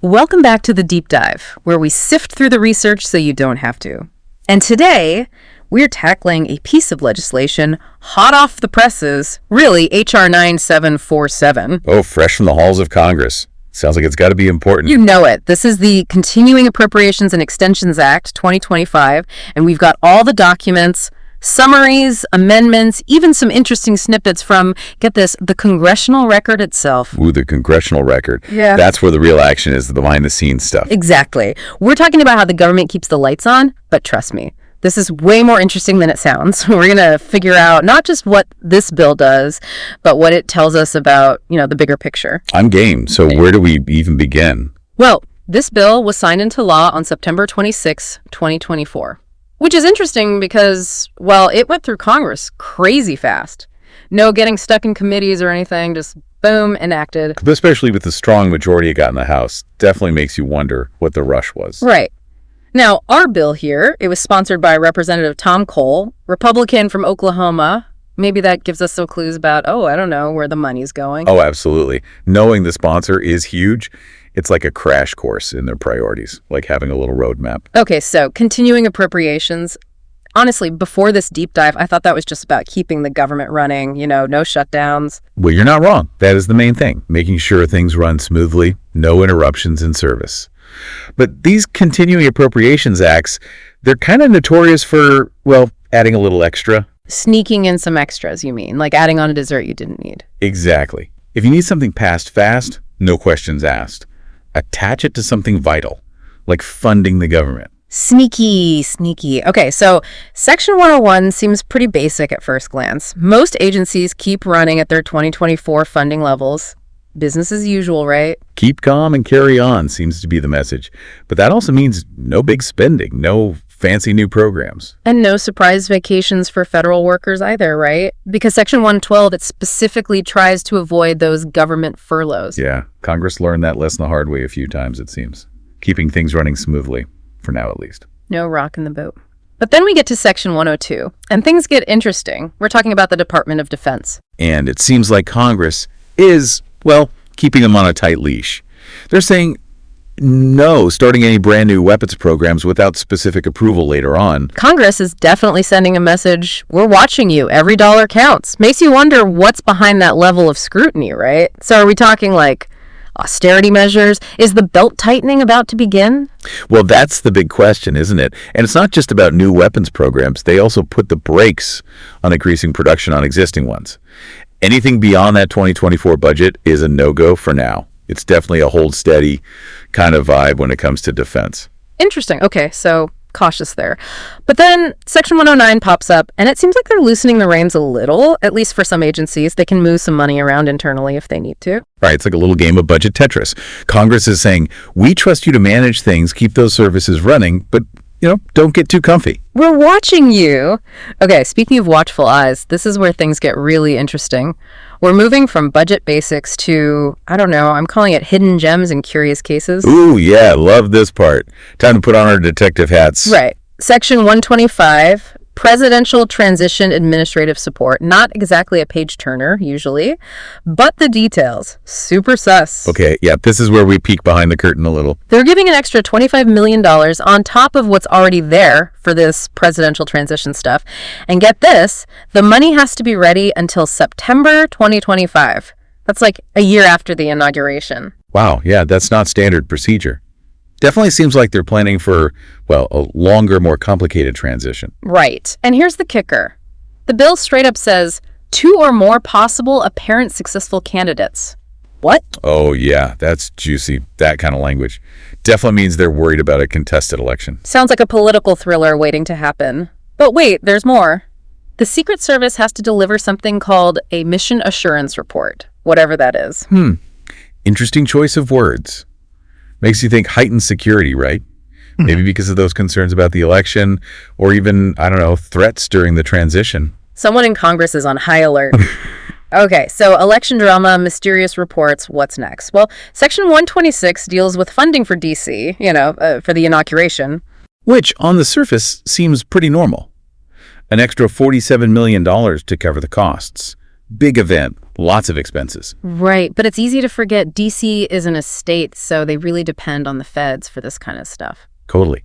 Welcome back to the Deep Dive, where we sift through the research so you don't have to. And today, we're tackling a piece of legislation hot off the presses, really, H.R. 9747. Oh, fresh from the halls of Congress. Sounds like it's got to be important. You know it. This is the Continuing Appropriations and Extensions Act 2025, and we've got all the documents, summaries, amendments, even some interesting snippets from, get this, the congressional record itself. Ooh, the congressional record. Yeah. That's where the real action is, the behind-the-scenes stuff. Exactly. We're talking about how the government keeps the lights on, but trust me, this is way more interesting than it sounds. We're going to figure out not just what this bill does, but what it tells us about, the bigger picture. I'm game. So where do we even begin? Well, this bill was signed into law on September 26, 2024. Which is interesting because, well, it went through Congress crazy fast. No getting stuck in committees or anything, just boom, enacted. Especially with the strong majority it got in the House, definitely makes you wonder what the rush was. Right. Now, our bill here, it was sponsored by Representative Tom Cole, Republican from Oklahoma. Maybe that gives us some clues about, I don't know, where the money's going. Oh, absolutely. Knowing the sponsor is huge. It's like a crash course in their priorities, like having a little roadmap. Okay, so continuing appropriations. Honestly, before this deep dive, I thought that was just about keeping the government running, no shutdowns. Well, you're not wrong. That is the main thing, making sure things run smoothly, no interruptions in service. But these continuing appropriations acts, they're kind of notorious for, adding a little extra. Sneaking in some extras, you mean, like adding on a dessert you didn't need. Exactly. If you need something passed fast, no questions asked. Attach it to something vital, like funding the government. Sneaky. Okay, so Section 101 seems pretty basic at first glance. Most agencies keep running at their 2024 funding levels. Business as usual, right? Keep calm and carry on seems to be the message. But that also means no big spending, no fancy new programs. And no surprise vacations for federal workers either, right? Because Section 112, it specifically tries to avoid those government furloughs. Yeah, Congress learned that lesson the hard way a few times, it seems. Keeping things running smoothly, for now at least. No rock in the boat. But then we get to Section 102, and things get interesting. We're talking about the Department of Defense. And it seems like Congress is, keeping them on a tight leash. They're saying no starting any brand new weapons programs without specific approval later on. Congress is definitely sending a message, we're watching you, every dollar counts. Makes you wonder what's behind that level of scrutiny, right? So are we talking like austerity measures? Is the belt tightening about to begin? Well, that's the big question, isn't it? And it's not just about new weapons programs. They also put the brakes on increasing production on existing ones. Anything beyond that 2024 budget is a no-go for now. It's definitely a hold steady kind of vibe when it comes to defense. Interesting. Okay, so cautious there. But then Section 109 pops up, and it seems like they're loosening the reins a little, at least for some agencies. They can move some money around internally if they need to. Right, it's like a little game of budget Tetris. Congress is saying, we trust you to manage things, keep those services running, but don't get too comfy. We're watching you. Okay, speaking of watchful eyes, this is where things get really interesting. We're moving from budget basics to, I'm calling it hidden gems and curious cases. Ooh, yeah, love this part. Time to put on our detective hats. Right. Section 125, Presidential Transition Administrative Support. Not exactly a page-turner, usually, but the details. Super sus. Okay, yeah, this is where we peek behind the curtain a little. They're giving an extra $25 million on top of what's already there for this presidential transition stuff. And get this, the money has to be ready until September 2025. That's like a year after the inauguration. Wow, yeah, that's not standard procedure. Definitely seems like they're planning for, a longer, more complicated transition. Right. And here's the kicker. The bill straight up says 2 or more possible apparent successful candidates. What? Oh, yeah, that's juicy. That kind of language. Definitely means they're worried about a contested election. Sounds like a political thriller waiting to happen. But wait, there's more. The Secret Service has to deliver something called a mission assurance report, whatever that is. Interesting choice of words. Makes you think heightened security, right? Maybe because of those concerns about the election or even, threats during the transition. Someone in Congress is on high alert. Okay, so election drama, mysterious reports, what's next? Well, Section 126 deals with funding for D.C., for the inauguration. Which, on the surface, seems pretty normal. An extra $47 million to cover the costs. Big event, Lots of expenses. Right, but it's easy to forget D.C. isn't a state, so they really depend on the feds for this kind of stuff. Totally.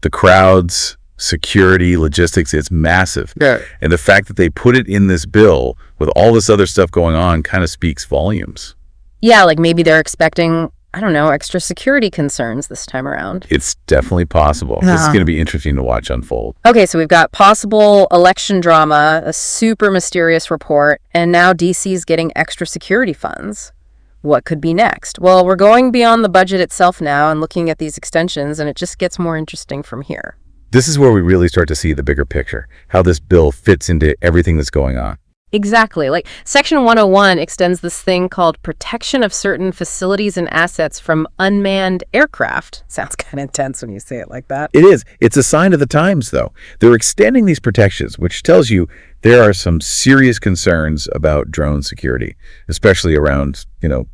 The crowds, security, logistics, it's massive. Yeah. And the fact that they put it in this bill with all this other stuff going on kind of speaks volumes. Yeah, like maybe they're expecting, I don't know, extra security concerns this time around. It's definitely possible. This is going to be interesting to watch unfold. Okay, so we've got possible election drama, a super mysterious report, and now DC's getting extra security funds. What could be next? Well, we're going beyond the budget itself now and looking at these extensions, and it just gets more interesting from here. This is where we really start to see the bigger picture, how this bill fits into everything that's going on. Exactly. Like Section 101 extends this thing called protection of certain facilities and assets from unmanned aircraft. Sounds kind of intense when you say it like that. It is. It's a sign of the times, though. They're extending these protections, which tells you there are some serious concerns about drone security, especially around,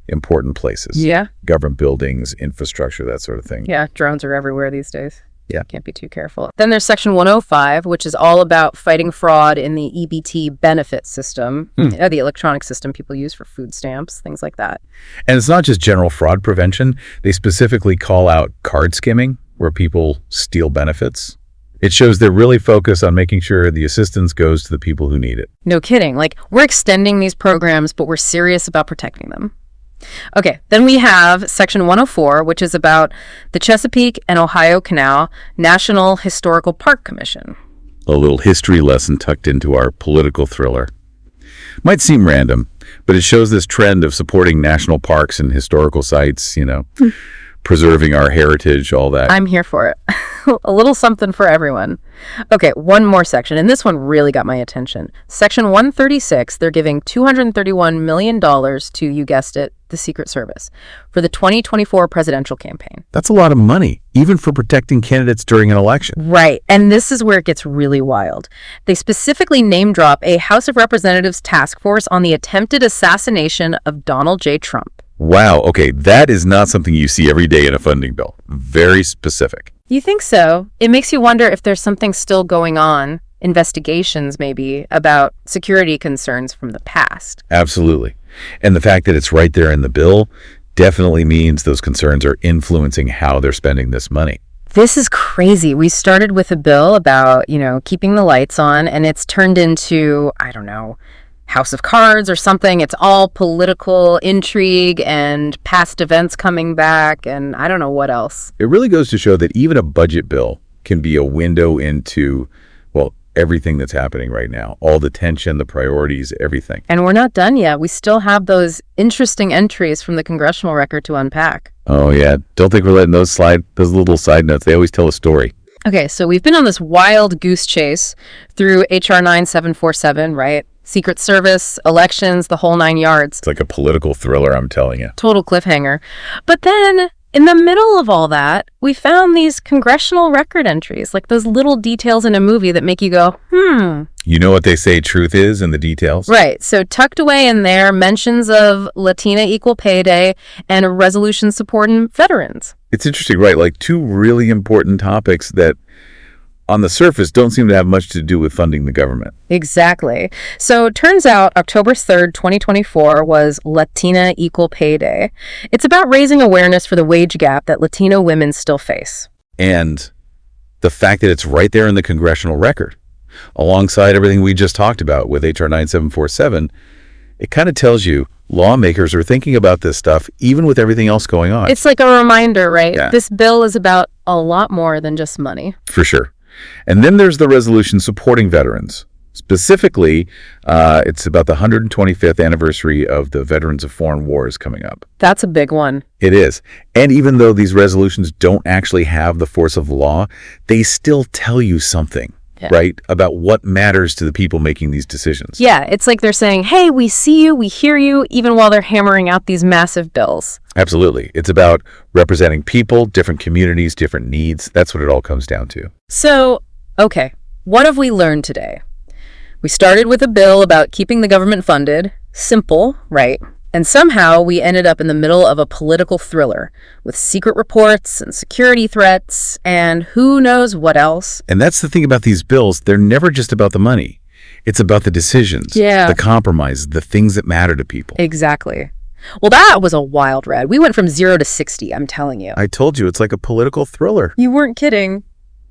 important places. Yeah. Government buildings, infrastructure, that sort of thing. Yeah, drones are everywhere these days. Yeah. Can't be too careful. Then there's Section 105, which is all about fighting fraud in the EBT benefit system, the electronic system people use for food stamps, things like that. And it's not just general fraud prevention. They specifically call out card skimming, where people steal benefits. It shows they're really focused on making sure the assistance goes to the people who need it. No kidding. Like, we're extending these programs, but we're serious about protecting them. Okay, then we have Section 104, which is about the Chesapeake and Ohio Canal National Historical Park Commission. A little history lesson tucked into our political thriller. Might seem random, but it shows this trend of supporting national parks and historical sites, preserving our heritage, all that. I'm here for it. A little something for everyone. Okay, one more section, and this one really got my attention. Section 136, they're giving $231 million to, you guessed it, the Secret Service for the 2024 presidential campaign. That's a lot of money, even for protecting candidates during an election. Right, and this is where it gets really wild. They specifically name drop a House of Representatives task force on the attempted assassination of Donald J. Trump. Wow, okay, that is not something you see every day in a funding bill. Very specific. You think so? It makes you wonder if there's something still going on, investigations maybe, about security concerns from the past. Absolutely. And the fact that it's right there in the bill definitely means those concerns are influencing how they're spending this money. This is crazy. We started with a bill about, keeping the lights on, and it's turned into, I don't know, House of Cards or something. It's all political intrigue and past events coming back, and I don't know what else. It really goes to show that even a budget bill can be a window into, everything that's happening right now. All the tension, the priorities, everything. And we're not done yet. We still have those interesting entries from the congressional record to unpack. Oh, yeah. Don't think we're letting those slide, those little side notes. They always tell a story. Okay, so we've been on this wild goose chase through HR 9747, right? Secret Service, elections, the whole 9 yards. It's like a political thriller, I'm telling you. Total cliffhanger. But then, in the middle of all that, we found these congressional record entries, like those little details in a movie that make you go, You know what they say truth is in the details? Right. So tucked away in there, mentions of Latina Equal Pay Day and a resolution supporting veterans. It's interesting, right? Like two really important topics that on the surface don't seem to have much to do with funding the government. Exactly. So it turns out October 3rd, 2024 was Latina Equal Pay Day. It's about raising awareness for the wage gap that Latino women still face. And the fact that it's right there in the congressional record, alongside everything we just talked about with HR 9747, it kind of tells you lawmakers are thinking about this stuff even with everything else going on. It's like a reminder, right? Yeah. This bill is about a lot more than just money. For sure. And then there's the resolution supporting veterans. Specifically, it's about the 125th anniversary of the Veterans of Foreign Wars coming up. That's a big one. It is. And even though these resolutions don't actually have the force of law, they still tell you something, right, about what matters to the people making these decisions. Yeah, it's like they're saying, hey, we see you, we hear you, even while they're hammering out these massive bills. Absolutely. It's about representing people, different communities, different needs. That's what it all comes down to. So, okay, what have we learned today? We started with a bill about keeping the government funded. Simple, right? And somehow we ended up in the middle of a political thriller with secret reports and security threats and who knows what else. And that's the thing about these bills. They're never just about the money. It's about the decisions, Yeah. the compromise, the things that matter to people. Exactly. Well, that was a wild ride. We went from 0 to 60, I'm telling you. I told you, it's like a political thriller. You weren't kidding.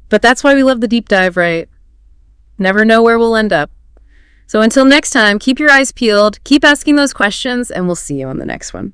But that's why we love the deep dive, right? Never know where we'll end up. So until next time, keep your eyes peeled, keep asking those questions, and we'll see you on the next one.